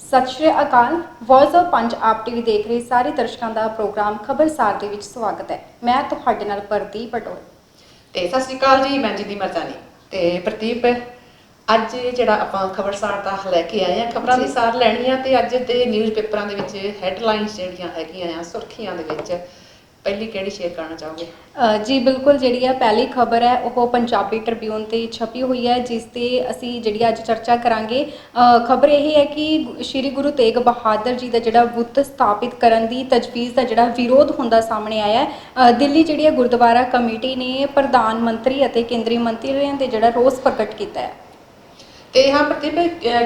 ਸਤਿ ਸ਼੍ਰੀ ਅਕਾਲ। Voice of Punjab TV ਦੇਖ ਰਹੇ ਸਾਰੇ ਦਰਸ਼ਕਾਂ ਦਾ ਪ੍ਰੋਗਰਾਮ ਖਬਰਸਾਰ ਦੇ ਵਿੱਚ ਸਵਾਗਤ ਹੈ। ਮੈਂ ਤੁਹਾਡੇ ਨਾਲ ਪ੍ਰਦੀਪ ਪਟੋਲ ਤੇ ਸਤਿ ਸ਼੍ਰੀ ਅਕਾਲ ਜੀ। ਮੈਂ ਜਿੰਦੀ ਮਰਜਾਨੀ ਤੇ ਪ੍ਰਦੀਪ ਅੱਜ ਜਿਹੜਾ ਆਪਾਂ ਖਬਰਸਾਰ ਦਾ ਲੈ ਕੇ ਆਏ ਆ, ਖਬਰਾਂ ਦੀ ਸਾਰ ਲੈਣੀ ਆ ਤੇ ਅੱਜ ਦੇ ਨਿਊਜ਼ ਪੇਪਰਾਂ ਦੇ ਵਿੱਚ ਹੈਡਲਾਈਨਸ ਜਿਹੜੀਆਂ ਹੈਗੀਆਂ ਆ ਸੁਰਖੀਆਂ ਦੇ ਵਿੱਚ ਪਹਿਲੀ ਕਿਹੜੀ ਸ਼ੇਅਰ ਕਰਨਾ ਚਾਹੋਗੇ? ਜੀ ਬਿਲਕੁਲ, ਜਿਹੜੀ ਆ ਪਹਿਲੀ ਖਬਰ ਹੈ ਉਹ ਪੰਜਾਬੀ ਟ੍ਰਿਬਿਊਨ ਤੇ ਛਪੀ ਹੋਈ ਹੈ, ਜਿਸ ਤੇ ਅਸੀਂ ਜਿਹੜੀ ਅੱਜ ਚਰਚਾ ਕਰਾਂਗੇ। ਖਬਰ ਇਹ ਹੈ ਕਿ ਸ਼੍ਰੀ ਗੁਰੂ ਤੇਗ ਬਹਾਦਰ ਜੀ ਦਾ ਜਿਹੜਾ ਬੁੱਤ ਸਥਾਪਿਤ ਕਰਨ ਦੀ ਤਜਵੀਜ਼ ਦਾ ਜਿਹੜਾ ਵਿਰੋਧ ਹੁੰਦਾ ਸਾਹਮਣੇ ਆਇਆ ਹੈ। ਦਿੱਲੀ ਜਿਹੜੀ ਹੈ ਗੁਰਦੁਆਰਾ ਕਮੇਟੀ ਨੇ ਪ੍ਰਧਾਨ ਮੰਤਰੀ ਅਤੇ ਕੇਂਦਰੀ ਮੰਤਰੀਆਂ ਦੇ ਜਿਹੜਾ ਰੋਸ ਪ੍ਰਗਟ ਕੀਤਾ ਹੈ। ਤੇ ਹਾਂ ਪ੍ਰਦੀਪ,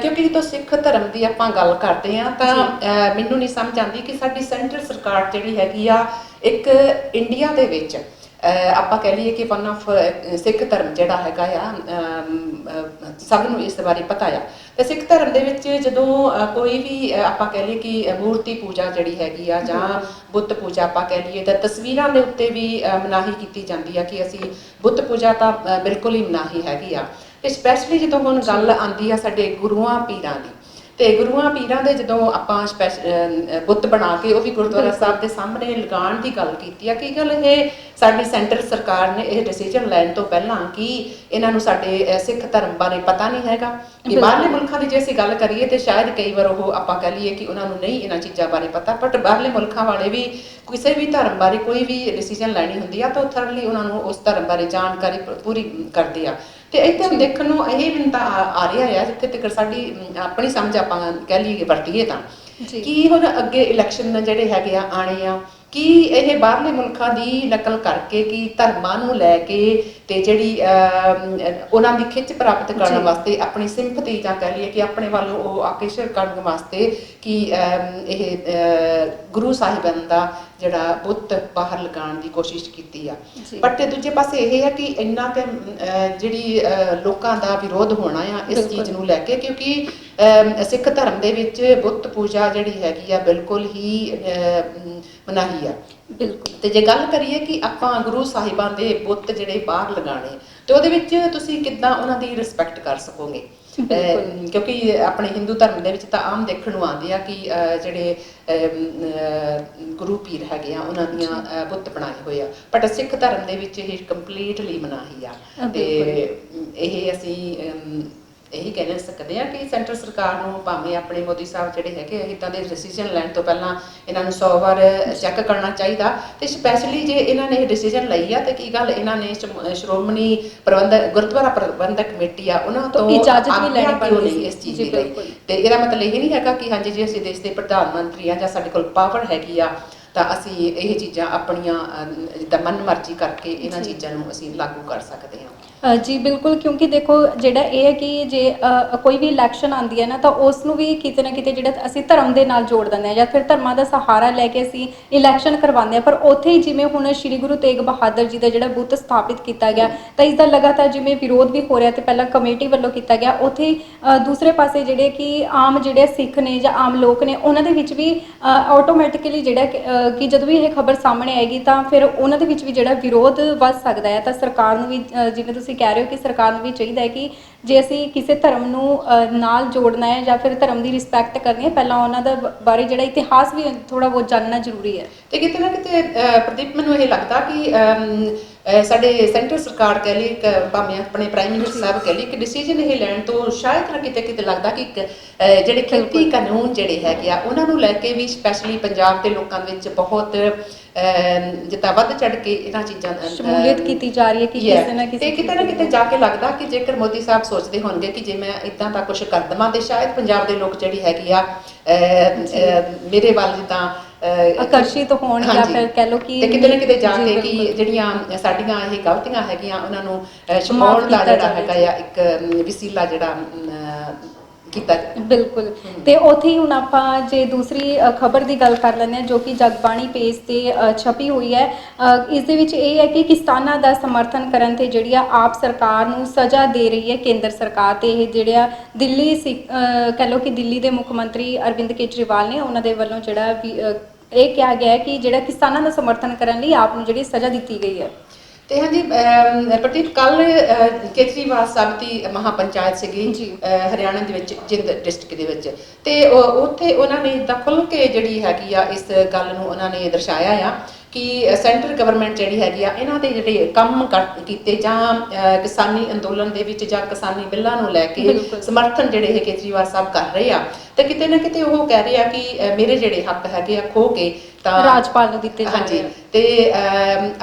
ਕਿਉਂਕਿ ਜਦੋਂ ਸਿੱਖ ਧਰਮ ਦੀ ਆਪਾਂ ਗੱਲ ਕਰਦੇ ਆ ਤਾਂ ਮੈਨੂੰ ਨਹੀਂ ਸਮਝ ਆਉਂਦੀ ਕਿ ਸਾਡੀ ਸੈਂਟਰ ਸਰਕਾਰ ਜਿਹੜੀ ਹੈਗੀ ਆ ਇੱਕ ਇੰਡੀਆ ਦੇ ਵਿੱਚ ਆਪਾਂ ਕਹਿ ਲਈਏ ਕਿ ਵਨ ਆਫ ਸਿੱਖ ਧਰਮ ਜਿਹੜਾ ਹੈਗਾ ਆ, ਸਭ ਨੂੰ ਇਸ ਬਾਰੇ ਪਤਾ ਆ। ਤੇ ਸਿੱਖ ਧਰਮ ਦੇ ਵਿੱਚ ਜਦੋਂ ਕੋਈ ਵੀ ਆਪਾਂ ਕਹਿ ਲਈਏ ਕਿ ਮੂਰਤੀ ਪੂਜਾ ਜਿਹੜੀ ਹੈਗੀ ਆ ਜਾਂ ਬੁੱਤ ਪੂਜਾ ਆਪਾਂ ਕਹਿ ਲਈਏ ਤਾਂ ਤਸਵੀਰਾਂ ਦੇ ਉੱਤੇ ਵੀ ਮਨਾਹੀ ਕੀਤੀ ਜਾਂਦੀ ਆ ਕਿ ਅਸੀਂ ਬੁੱਤ ਪੂਜਾ ਤਾਂ ਬਿਲਕੁਲ ਹੀ ਮਨਾਹੀ ਹੈਗੀ ਆ। ਸਪੈਸ਼ਲੀ ਜਦੋਂ ਹੁਣ ਗੱਲ ਆਉਂਦੀ ਆ ਸਾਡੇ ਗੁਰੂਆਂ ਪੀਰਾਂ ਦੀ, ਤੇ ਗੁਰੂਆਂ ਪੀਰਾਂ ਦੇ ਜਦੋਂ ਆਪਾਂ ਬੁੱਤ ਬਣਾ ਕੇ ਉਹ ਵੀ ਗੁਰਦੁਆਰਾ ਸਾਹਿਬ ਦੇ ਸਾਹਮਣੇ ਲਗਾਉਣ ਦੀ ਗੱਲ ਕੀਤੀ ਆ, ਕੀ ਗੱਲ ਇਹ ਸਾਡੀ ਸੈਂਟਰ ਸਰਕਾਰ ਨੇ ਇਹ ਡਿਸੀਜਨ ਲੈਣ ਤੋਂ ਪਹਿਲਾਂ ਕਿ ਇਹਨਾਂ ਨੂੰ ਸਾਡੇ ਸਿੱਖ ਧਰਮ ਬਾਰੇ ਪਤਾ ਨਹੀਂ ਹੈਗਾ? ਕਿ ਬਾਹਰਲੇ ਮੁਲਕਾਂ ਦੀ ਜੇ ਅਸੀਂ ਗੱਲ ਕਰੀਏ ਤੇ ਸ਼ਾਇਦ ਕਈ ਵਾਰ ਉਹ ਆਪਾਂ ਕਹਿ ਲਈਏ ਕਿ ਉਹਨਾਂ ਨੂੰ ਨਹੀਂ ਇਹਨਾਂ ਚੀਜ਼ਾਂ ਬਾਰੇ ਪਤਾ, ਬਟ ਬਾਹਰਲੇ ਮੁਲਕਾਂ ਵਾਲੇ ਵੀ ਕਿਸੇ ਵੀ ਧਰਮ ਬਾਰੇ ਕੋਈ ਵੀ ਡਿਸੀਜਨ ਲੈਣੀ ਹੁੰਦੀ ਆ ਤਾਂ ਥਰਲੀ ਉਹਨਾਂ ਨੂੰ ਉਸ ਧਰਮ ਬਾਰੇ ਜਾਣਕਾਰੀ ਪੂਰੀ ਕਰਦੇ ਆ। ਤੇ ਇੱਥੇ ਦੇਖਣ ਨੂੰ ਇਹ ਵੀ ਤਾਂ ਆ ਰਿਹਾ ਆ, ਜਿੱਥੇ ਤੱਕ ਸਾਡੀ ਆਪਣੀ ਸਮਝ ਆਪਾਂ ਕਹਿ ਲਈਏ ਵਰਤੀਏ ਤਾਂ ਕਿ ਹੁਣ ਅੱਗੇ ਇਲੈਕਸ਼ਨ ਜਿਹੜੇ ਹੈਗੇ ਆ ਆਣੇ ਆ, ਕਿ ਇਹ ਬਾਹਰਲੇ ਮੁਲਕਾਂ ਦੀ ਨਕਲ ਕਰਕੇ ਕਿ ਧਰਮਾਂ ਨੂੰ ਲੈ ਕੇ ਤੇ ਜਿਹੜੀ ਉਹਨਾਂ ਦੀ ਖਿੱਚ ਪ੍ਰਾਪਤ ਕਰਨ ਵਾਸਤੇ ਆਪਣੀ ਸਿੰਪਥੀ ਜਾਂ ਕਹਿ ਲਈਏ ਕਿ ਆਪਣੇ ਵੱਲੋਂ ਉਹ ਆਕਰਸ਼ਿਤ ਕਰਨ ਵਾਸਤੇ ਕਿ ਇਹ ਗੁਰੂ ਸਾਹਿਬਾਨ ਦਾ ਜਿਹੜਾ ਬੁੱਤ ਬਾਹਰ ਲਗਾਉਣ ਦੀ ਕੋਸ਼ਿਸ਼ ਕੀਤੀ ਆ। ਬਟ ਦੂਜੇ ਪਾਸੇ ਇਹ ਹੈ ਕਿ ਇੰਨਾ ਕਿ ਜਿਹੜੀ ਲੋਕਾਂ ਦਾ ਵਿਰੋਧ ਹੋਣਾ ਆ ਇਸ ਚੀਜ਼ ਨੂੰ ਲੈ ਕੇ, ਕਿਉਂਕਿ ਸਿੱਖ ਧਰਮ ਦੇ ਵਿੱਚ ਬੁੱਤ ਪੂਜਾ ਜਿਹੜੀ ਹੈਗੀ ਆ ਬਿਲਕੁਲ ਹੀ ਮਨਾਹੀ ਆ। ਬਿਲਕੁਲ। ਤੇ ਜੇ ਗੱਲ ਕਰੀਏ ਕਿ ਆਪਾਂ ਗੁਰੂ ਸਾਹਿਬਾਨ ਦੇ ਬੁੱਤ ਜਿਹੜੇ ਬਾਹਰ ਲਗਾਣੇ ਤੇ ਉਹਦੇ ਵਿੱਚ ਤੁਸੀਂ ਕਿੱਦਾਂ ਉਹਨਾਂ ਦੀ ਰਿਸਪੈਕਟ ਕਰ ਸਕੋਗੇ? ਕਿਉਂਕਿ ਆਪਣੇ ਹਿੰਦੂ ਧਰਮ ਦੇ ਵਿੱਚ ਤਾਂ ਆਮ ਦੇਖਣ ਨੂੰ ਆਉਂਦੇ ਆ ਕਿ ਜਿਹੜੇ ਗੁਰੂ ਪੀਰ ਹੈਗੇ ਆ ਉਹਨਾਂ ਦੀਆਂ ਬੁੱਤ ਬਣਾਏ ਹੋਏ ਆ, ਬਟ ਸਿੱਖ ਧਰਮ ਦੇ ਵਿੱਚ ਇਹ ਕੰਪਲੀਟਲੀ ਮਨਾਹੀ ਆ। ਤੇ ਇਹ ਅਸੀਂ ਇਹੀ ਕਹਿ ਸਕਦੇ ਆ ਕਿ ਸੈਂਟਰ ਸਰਕਾਰ ਨੂੰ ਭਾਵੇਂ ਆਪਣੇ ਮੋਦੀ ਸਾਹਿਬ ਜਿਹੜੇ ਹੈਗੇ ਇੱਦਾਂ ਦੇ ਡਿਸੀਜਨ ਲੈਣ ਤੋਂ ਪਹਿਲਾਂ ਇਹਨਾਂ ਨੂੰ 100 ਵਾਰ ਚੈੱਕ ਕਰਨਾ ਚਾਹੀਦਾ। ਤੇ ਸਪੈਸ਼ਲੀ ਜੇ ਇਹਨਾਂ ਨੇ ਇਹ ਡਿਸੀਜਨ ਲਈ ਆ ਤੇ ਕੀ ਗੱਲ ਇਹਨਾਂ ਨੇ ਸ਼੍ਰੋਮਣੀ ਗੁਰਦੁਆਰਾ ਪ੍ਰਬੰਧਕ ਕਮੇਟੀ ਆ ਉਹਨਾਂ ਤੋਂ ਇਜਾਜ਼ਤ ਵੀ ਲੈਣੀ ਪੈਂਦੀ ਇਸ ਚੀਜ਼ ਦੀ ਲਈ। ਤੇ ਇਹਦਾ ਮਤਲਬ ਇਹ ਨਹੀਂ ਹੈਗਾ ਕਿ ਹਾਂਜੀ ਜੇ ਅਸੀਂ ਦੇਸ਼ ਦੇ ਪ੍ਰਧਾਨ ਮੰਤਰੀ ਆ ਜਾਂ ਸਾਡੇ ਕੋਲ ਪਾਵਰ ਹੈਗੀ ਆ ਤਾਂ ਅਸੀਂ ਇਹ ਚੀਜ਼ਾਂ ਆਪਣੀਆਂ ਜਿੱਦਾਂ ਮਨ ਮਰਜ਼ੀ ਕਰਕੇ ਇਹਨਾਂ ਚੀਜ਼ਾਂ ਨੂੰ ਅਸੀਂ ਲਾਗੂ ਕਰ ਸਕਦੇ ਹਾਂ। ਜੀ ਬਿਲਕੁਲ, ਕਿਉਂਕਿ ਦੇਖੋ ਜਿਹੜਾ ਇਹ ਹੈ ਕਿ ਜੇ ਕੋਈ ਵੀ ਇਲੈਕਸ਼ਨ ਆਉਂਦੀ ਹੈ ਨਾ ਤਾਂ ਉਸ ਨੂੰ ਵੀ ਕਿਤੇ ਨਾ ਕਿਤੇ ਜਿਹੜਾ ਅਸੀਂ ਧਰਮ ਦੇ ਨਾਲ ਜੋੜ ਦਿੰਦੇ ਹਾਂ ਜਾਂ ਫਿਰ ਧਰਮਾਂ ਦਾ ਸਹਾਰਾ ਲੈ ਕੇ ਅਸੀਂ ਇਲੈਕਸ਼ਨ ਕਰਵਾਉਂਦੇ ਹਾਂ। ਪਰ ਉੱਥੇ ਹੀ ਜਿਵੇਂ ਹੁਣ ਸ਼੍ਰੀ ਗੁਰੂ ਤੇਗ ਬਹਾਦਰ ਜੀ ਦਾ ਜਿਹੜਾ ਬੁੱਤ ਸਥਾਪਿਤ ਕੀਤਾ ਗਿਆ ਤਾਂ ਇਸ ਦਾ ਲਗਾਤਾਰ ਜਿਵੇਂ ਵਿਰੋਧ ਵੀ ਹੋ ਰਿਹਾ ਤੇ ਪਹਿਲਾਂ ਕਮੇਟੀ ਵੱਲੋਂ ਕੀਤਾ ਗਿਆ, ਉੱਥੇ ਦੂਸਰੇ ਪਾਸੇ ਜਿਹੜੇ ਕਿ ਆਮ ਜਿਹੜੇ ਸਿੱਖ ਨੇ ਜਾਂ ਆਮ ਲੋਕ ਨੇ ਉਹਨਾਂ ਦੇ ਵਿੱਚ ਵੀ ਆਟੋਮੈਟਿਕਲੀ ਜਿਹੜਾ ਕਿ ਜਦੋਂ ਵੀ ਇਹ ਖਬਰ ਸਾਹਮਣੇ ਆਏਗੀ ਤਾਂ ਫਿਰ ਉਹਨਾਂ ਦੇ ਵਿੱਚ ਵੀ ਜਿਹੜਾ ਵਿਰੋਧ ਵੱਧ ਸਕਦਾ ਹੈ। ਤਾਂ ਸਰਕਾਰ ਨੂੰ ਵੀ ਜਿਵੇਂ ਤੁਸੀਂ ਕਹਿ ਰਹੇ ਹੋ ਕਿ ਸਰਕਾਰ ਨੂੰ ਵੀ ਚਾਹੀਦਾ ਹੈ ਕਿ ਜੇ ਅਸੀਂ ਕਿਸੇ ਧਰਮ ਨੂੰ ਨਾਲ ਜੋੜਨਾ ਹੈ ਜਾਂ ਫਿਰ ਧਰਮ ਦੀ ਰਿਸਪੈਕਟ ਕਰਨੀ ਹੈ, ਪਹਿਲਾਂ ਉਹਨਾਂ ਦਾ ਬਾਰੇ ਜਿਹੜਾ ਇਤਿਹਾਸ ਵੀ ਥੋੜਾ ਬਹੁਤ ਜਾਣਨਾ ਜ਼ਰੂਰੀ ਹੈ। ਤੇ ਕਿਤੇ ਨਾ ਕਿਤੇ ਪ੍ਰਦੀਪ ਮੈਨੂੰ ਇਹ ਲੱਗਦਾ ਕਿ ਸਾਡੇ ਸੈਂਟਰ ਸਰਕਾਰ ਕਹਿ ਲਈ ਭਾਵੇਂ ਆਪਣੇ ਪ੍ਰਾਈਮ ਮਿਨਿਸਟਰ ਸਾਹਿਬ ਕਹਿ ਲਈ ਕਿ ਡਿਸੀਜਨ ਇਹ ਲੈਣ ਤੋਂ ਸ਼ਾਇਦ ਨਾ ਕਿਤੇ ਲੱਗਦਾ ਕਿ ਜਿਹੜੇ ਖੇਤੀ ਕਾਨੂੰਨ ਜਿਹੜੇ ਹੈਗੇ ਆ ਉਹਨਾਂ ਨੂੰ ਲੈ ਕੇ ਵੀ ਸਪੈਸ਼ਲੀ ਪੰਜਾਬ ਦੇ ਲੋਕਾਂ ਦੇ ਵਿੱਚ ਬਹੁਤ ਜਿੱਦਾਂ ਵੱਧ ਚੜ ਕੇ ਇਹਨਾਂ ਚੀਜ਼ਾਂ ਸ਼ਮੂਲੀਅਤ ਕੀਤੀ ਜਾ ਰਹੀ ਹੈ ਕਿ ਕਿਸੇ ਨਾ ਕਿਸੇ ਕਿਤੇ ਨਾ ਕਿਤੇ ਜਾ ਕੇ ਲੱਗਦਾ ਕਿ ਜੇਕਰ ਮੋਦੀ ਸਾਹਿਬ ਸੋਚਦੇ ਹੋਣਗੇ ਕਿ ਜੇ ਮੈਂ ਇੱਦਾਂ ਦਾ ਕੁਛ ਕਰ ਦੇਵਾਂ ਤੇ ਸ਼ਾਇਦ ਪੰਜਾਬ ਦੇ ਲੋਕ ਜਿਹੜੀ ਹੈਗੀ ਆ ਮੇਰੇ ਵੱਲ ਜਿੱਦਾਂ ਆਕਰਸ਼ਿਤ ਹੋਣ ਜਾਂ ਫਿਰ ਕਹਿ ਲਓ ਕਿ ਕਿਤੇ ਨਾ ਕਿਤੇ ਜਾ ਕੇ ਕਿ ਜਿਹੜੀਆਂ ਸਾਡੀਆਂ ਇਹ ਗਲਤੀਆਂ ਹੈਗੀਆਂ ਉਹਨਾਂ ਨੂੰ ਛੁਪਾਉਣ ਦਾ ਜਿਹੜਾ ਹੈਗਾ ਆ ਇੱਕ ਵਸੀਲਾ ਜਿਹੜਾ ਕੀਤਾ। ਬਿਲਕੁਲ। ਤੇ ਉੱਥੇ ਹੀ ਹੁਣ ਆਪਾਂ ਜੇ ਦੂਸਰੀ ਖਬਰ ਦੀ ਗੱਲ ਕਰ ਲੈਂਦੇ ਹਾਂ ਜੋ ਕਿ ਜਗਬਾਣੀ ਪੇਜ ਤੇ ਛਪੀ ਹੋਈ ਹੈ। ਇਸ ਦੇ ਵਿੱਚ ਇਹ ਹੈ ਕਿ ਕਿਸਾਨਾਂ ਦਾ ਸਮਰਥਨ ਕਰਨ ਤੇ ਜਿਹੜੀ ਆ ਆਪ ਸਰਕਾਰ ਨੂੰ ਸਜ਼ਾ ਦੇ ਰਹੀ ਹੈ ਕੇਂਦਰ ਸਰਕਾਰ। ਤੇ ਇਹ ਜਿਹੜਾ ਦਿੱਲੀ ਕਹਿ ਲਓ ਕਿ ਦਿੱਲੀ ਦੇ ਮੁੱਖ ਮੰਤਰੀ ਅਰਵਿੰਦ ਕੇਜਰੀਵਾਲ ਨੇ ਉਹਨਾਂ ਦੇ ਵੱਲੋਂ ਜਿਹੜਾ ਇਹ ਕਿਹਾ ਗਿਆ ਹੈ ਕਿ ਜਿਹੜਾ ਕਿਸਾਨਾਂ ਦਾ ਸਮਰਥਨ ਕਰਨ ਲਈ ਆਪ ਨੂੰ ਜਿਹੜੀ ਸਜ਼ਾ ਦਿੱਤੀ ਗਈ ਹੈ। ਤੇ ਹਾਂਜੀ ਪ੍ਰਦੀਪ ਕੱਲ ਕੇਜਰੀਵਾਲ ਸਾਹਿਬ ਦੀ ਮਹਾਪੰਚਾਇਤ ਸੀਗੀ ਜੀ। ਹਰਿਆਣਾ ਦੇ ਵਿੱਚ ਜਿੰਦ ਡਿਸਟ੍ਰਿਕਟ ਦੇ ਵਿੱਚ ਤੇ ਉੱਥੇ ਉਹਨਾਂ ਨੇ ਏਦਾਂ ਖੁੱਲ੍ਹ ਕੇ ਜਿਹੜੀ ਹੈਗੀ ਆ ਇਸ ਗੱਲ ਨੂੰ ਉਹਨਾਂ ਨੇ ਦਰਸਾਇਆ ਆ ਕਿ ਸੈਂਟਰ ਗਵਰਨਮੈਂਟ ਜਿਹੜੀ ਹੈਗੀ ਆ ਇਹਨਾਂ ਦੇ ਜਿਹੜੇ ਕੰਮ ਕੀਤੇ ਜਾਂ ਕਿਸਾਨੀ ਅੰਦੋਲਨ ਦੇ ਵਿੱਚ ਜਾਂ ਕਿਸਾਨੀ ਬਿੱਲਾਂ ਨੂੰ ਲੈ ਕੇ ਬਿਲਕੁਲ। ਸਮਰਥਨ ਜਿਹੜੇ ਇਹ ਕੇਜਰੀਵਾਲ ਸਾਹਿਬ ਕਰ ਰਹੇ ਆ ਤੇ ਕਿਤੇ ਨਾ ਕਿਤੇ ਉਹ ਕਹਿ ਰਹੇ ਆ ਕਿ ਮੇਰੇ ਜਿਹੜੇ ਹੱਕ ਹੈਗੇ ਆ ਖੋ ਕੇ ਤਾਂ ਰਾਜਪਾਲ ਨੂੰ ਦਿੱਤੇ ਜਾ ਹਾਂਜੀ ਰਹੇ ਆ। ਤੇ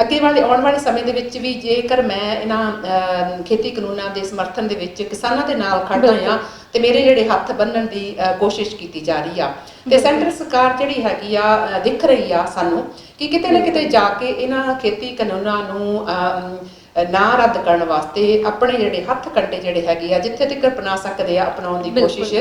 ਅੱਗੇ ਆਉਣ ਵਾਲੇ ਸਮੇਂ ਦੇ ਵਿੱਚ ਵੀ ਜੇਕਰ ਮੈਂ ਇਹਨਾਂ ਖੇਤੀ ਕਾਨੂੰਨਾਂ ਦੇ ਸਮਰਥਨ ਦੇ ਵਿੱਚ ਕਿਸਾਨਾਂ ਦੇ ਨਾਲ ਖੜਦਾ ਆ ਤੇ ਮੇਰੇ ਜਿਹੜੇ ਹੱਥ ਬੰਨਣ ਦੀ ਕੋਸ਼ਿਸ਼ ਕੀਤੀ ਜਾ ਰਹੀ ਆ ਤੇ ਸੈਂਟਰ ਸਰਕਾਰ ਜਿਹੜੀ ਹੈਗੀ ਆ ਦਿਖ ਰਹੀ ਆ ਸਾਨੂੰ ਕਿ ਕਿਤੇ ਨਾ ਕਿਤੇ ਜਾ ਕੇ ਇਹਨਾਂ ਖੇਤੀ ਕਾਨੂੰਨਾਂ ਨੂੰ ਨਾ ਰੱਦ ਕਰਨ ਵਾਸਤੇ ਆਪਣੇ ਜਿਹੜੇ ਹੱਥ ਕੰਡੇ ਜਿਹੜੇ ਹੈਗੇ ਆ ਜਿੱਥੇ ਤੱਕ ਅਪਣਾ ਸਕਦੇ ਆ ਅਪਣਾਉਣ ਦੀ ਕੋਸ਼ਿਸ਼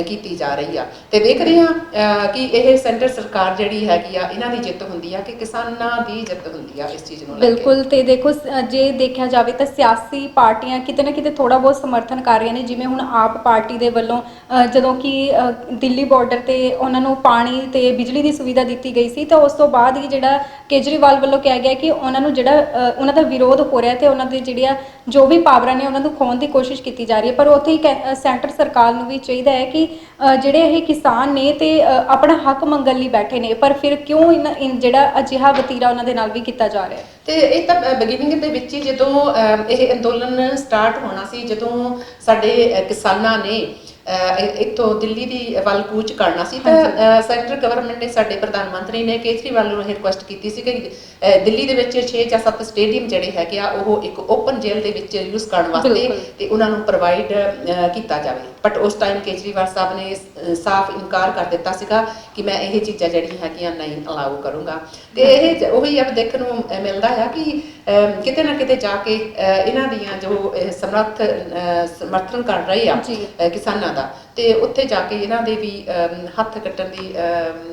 ਕੀਤੀ ਜਾ ਰਹੀ ਆ ਤੇ ਦੇਖ ਰਹੇ ਆ ਕਿ ਇਹ ਸੈਂਟਰ ਸਰਕਾਰ ਜਿਹੜੀ ਹੈਗੀ ਆ ਇਹਨਾਂ ਦੀ ਜਿੱਤ ਹੁੰਦੀ ਆ ਕਿ ਕਿਸਾਨਾਂ ਦੀ ਜਿੱਤ ਹੁੰਦੀ ਆ ਇਸ ਚੀਜ਼ ਨੂੰ ਲੈ ਕੇ। ਬਿਲਕੁਲ। ਤੇ ਦੇਖੋ ਜੇ ਦੇਖਿਆ ਜਾਵੇ ਤਾਂ ਸਿਆਸੀ ਪਾਰਟੀਆਂ ਕਿਤੇ ਨਾ ਕਿਤੇ ਥੋੜਾ ਬਹੁਤ ਸਮਰਥਨ ਕਰ ਰਹੀਆਂ ਨੇ, ਜਿਵੇਂ ਹੁਣ ਆਪ ਪਾਰਟੀ ਦੇ ਵੱਲੋਂ ਜਦੋਂ ਕਿ ਦਿੱਲੀ ਬਾਰਡਰ ਤੇ ਉਹਨਾਂ ਨੂੰ ਪਾਣੀ ਤੇ ਬਿਜਲੀ ਦੀ ਸੁਵਿਧਾ ਦਿੱਤੀ ਗਈ ਸੀ ਤਾਂ ਉਸ ਤੋਂ ਬਾਅਦ ਹੀ ਜਿਹੜਾ ਕੇਜਰੀਵਾਲ ਵੱਲੋਂ ਕਿਹਾ ਗਿਆ ਕਿ ਉਹਨਾਂ ਨੂੰ ਜਿਹੜਾ ਉਹਨਾਂ ਦਾ ਵਿਰੋਧ ਹੋ ਰਿਹਾ ਤੇ ਉਹਨਾਂ ਦੇ ਜਿਹੜੀਆਂ ਜੋ ਵੀ ਪਾਵਰਾਂ ਨੇ ਉਹਨਾਂ ਨੂੰ ਖੋਹਣ ਦੀ ਕੋਸ਼ਿਸ਼ ਕੀਤੀ ਜਾ ਰਹੀ ਹੈ। ਪਰ ਉੱਥੇ ਹੀ ਸੈਂਟਰ ਸਰਕਾਰ ਨੂੰ ਵੀ ਚਾਹੀਦਾ ਹੈ ਕਿ ਜਿਹੜੇ ਇਹ ਕਿਸਾਨ ਨੇ ਤੇ ਆਪਣਾ ਹੱਕ ਮੰਗਣ ਲਈ ਬੈਠੇ ਨੇ, ਪਰ ਫਿਰ ਕਿਉਂ ਜਿਹੜਾ ਅਜਿਹਾ ਵਤੀਰਾ ਉਹਨਾਂ ਦੇ ਨਾਲ ਵੀ ਕੀਤਾ ਜਾ ਰਿਹਾ ਹੈ। ਤੇ ਇਹ ਤਾਂ ਬਿਗਿਨਿੰਗ ਦੇ ਵਿੱਚ ਹੀ ਜਦੋਂ ਇਹ ਅੰਦੋਲਨ ਸਟਾਰਟ ਹੋਣਾ ਸੀ, ਜਦੋਂ ਸਾਡੇ ਕਿਸਾਨਾਂ ਨੇ ਇੱਥੋਂ ਦਿੱਲੀ ਦੀ ਵੱਲ ਕੂਚ ਕਰਨਾ ਸੀ ਤਾਂ ਸੈਂਟਰ ਗਵਰਨਮੈਂਟ ਨੇ ਸਾਡੇ ਪ੍ਰਧਾਨ ਮੰਤਰੀ ਨੇ ਕੇਜਰੀਵਾਲ ਨੂੰ ਇਹ ਰਿਕੁਐਸਟ ਕੀਤੀ ਸੀ ਕਿ ਦਿੱਲੀ ਦੇ ਵਿੱਚ 6 ਜਾਂ 7 ਸਟੇਡੀਅਮ ਜਿਹੜੇ ਹੈਗੇ ਆ ਉਹ ਇੱਕ ਓਪਨ ਜੇਲ੍ਹ ਦੇ ਵਿੱਚ ਯੂਜ਼ ਕਰਨ ਵਾਸਤੇ ਤੇ ਉਹਨਾਂ ਨੂੰ ਪ੍ਰੋਵਾਈਡ ਕੀਤਾ ਜਾਵੇ। ਬਟ ਉਸ ਟਾਈਮ ਕੇਜਰੀਵਾਲ ਸਾਹਿਬ ਨੇ ਸਾਫ਼ ਇਨਕਾਰ ਕਰ ਦਿੱਤਾ ਸੀਗਾ ਕਿ ਮੈਂ ਇਹ ਚੀਜ਼ਾਂ ਜਿਹੜੀਆਂ ਹੈਗੀਆਂ ਨਹੀਂ ਅਲਾਉ ਕਰੂੰਗਾ। ਤੇ ਇਹ ਉਹੀ ਅਬ ਦੇਖਣ ਨੂੰ ਮਿਲਦਾ ਆ ਕਿ ਕਿਤੇ ਨਾ ਕਿਤੇ ਜਾ ਕੇ ਇਹਨਾਂ ਦੀਆਂ ਜੋ ਸਮਰਥਨ ਕਰ ਰਹੇ ਆ ਕਿਸਾਨਾਂ ਦਾ ਤੇ ਉੱਥੇ ਜਾ ਕੇ ਇਹਨਾਂ ਦੇ ਵੀ ਹੱਥ ਕੱਟਣ ਦੀ